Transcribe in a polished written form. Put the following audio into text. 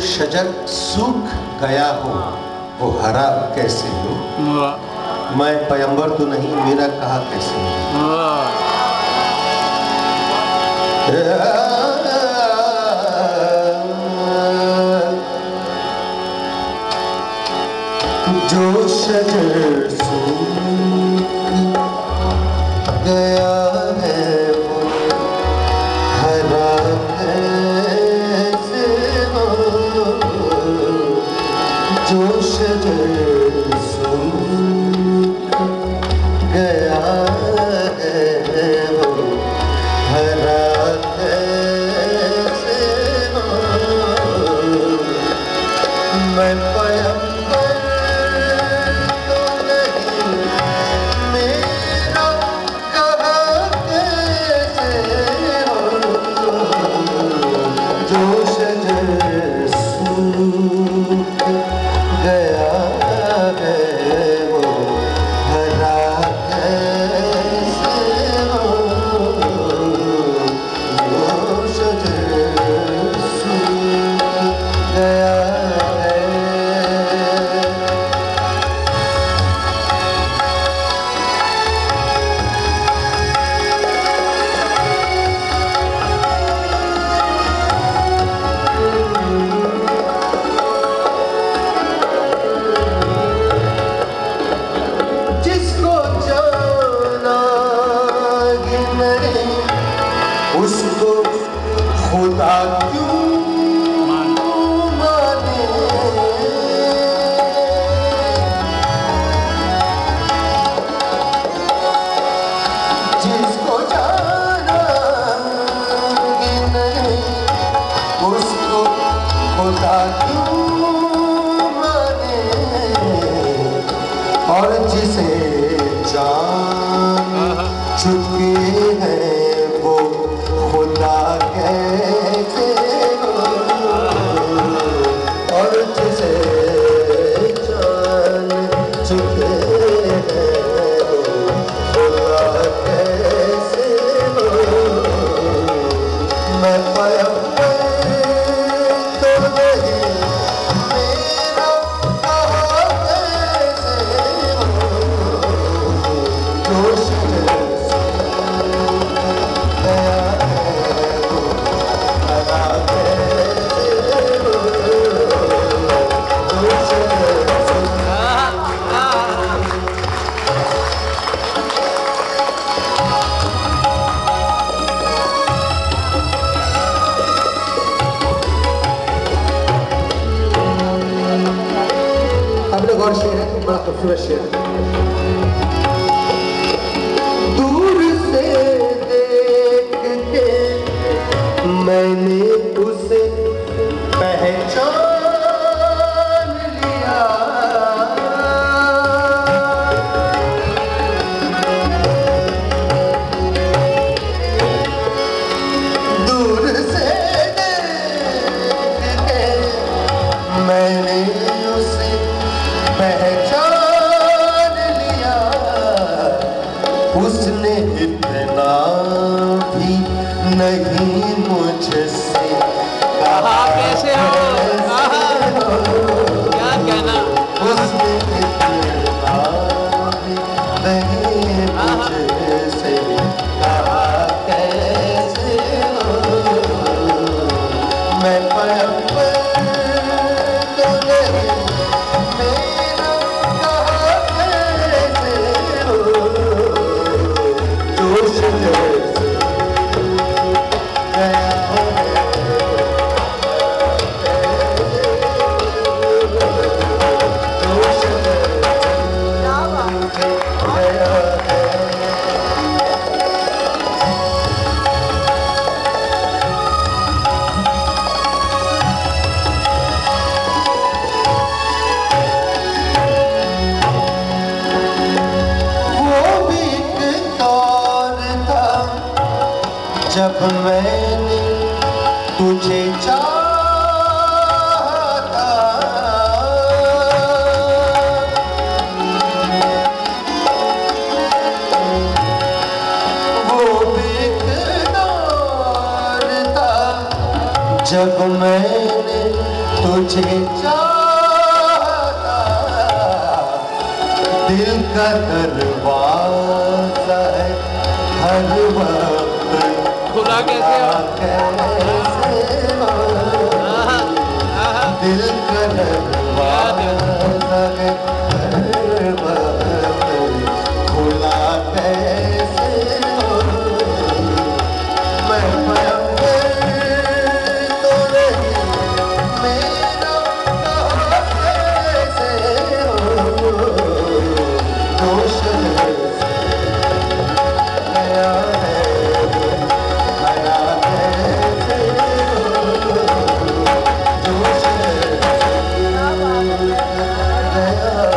शजर सूख गया हो वो हरा कैसे हो। मैं पैगंबर तो नहीं, मेरा कहा कैसे हो। जो शजर सूख गया है वो हरा कैसे हो। जो शजर सूख गया है वो हरा कैसे हो। मैं पैगंबर तो नहीं, मेरा कहा कैसे हो। जो शजर सूख गया है वो हरा कैसे हो। जो शजर सूख गया उसको खुदा क्यों माने। जिसको जाना ही नहीं उसको खुदा क्यों माने। और जिसे जान चुके हैं वो खुदा कैसे हो। और जिसे जान चुके हैं वो खुदा कैसे हो। मैं पैगंबर तो नहीं, मेरा कहा कैसे हो। जो शजर और शेर है, बड़ा खूबसूरत शेर है। दूर से देख के मैंने उसे पहचान लिया। दूर से देख के मैंने उसे पहचान लिया। उसने इतना भी नहीं मुझसे कहा कैसे हो। क्या कहना। उसने इतना भी नहीं मुझसे कहा कैसे हो। मैं पैगंबर तो नहीं, मेरा कहा कैसे हो। जो शजर जब मैंने तुझे चाहा था। वो भी एक दौर था जब मैंने तुझे चाहता दिल का दरवाजा है हर वक्त खुला कैसे हो? दिल का दरवाजा है हर वक्त खुला कैसे हो। मैं पैगंबर तो नहीं मेरा कैसे हो। दोष गया है भला कैसे हो। दोष गया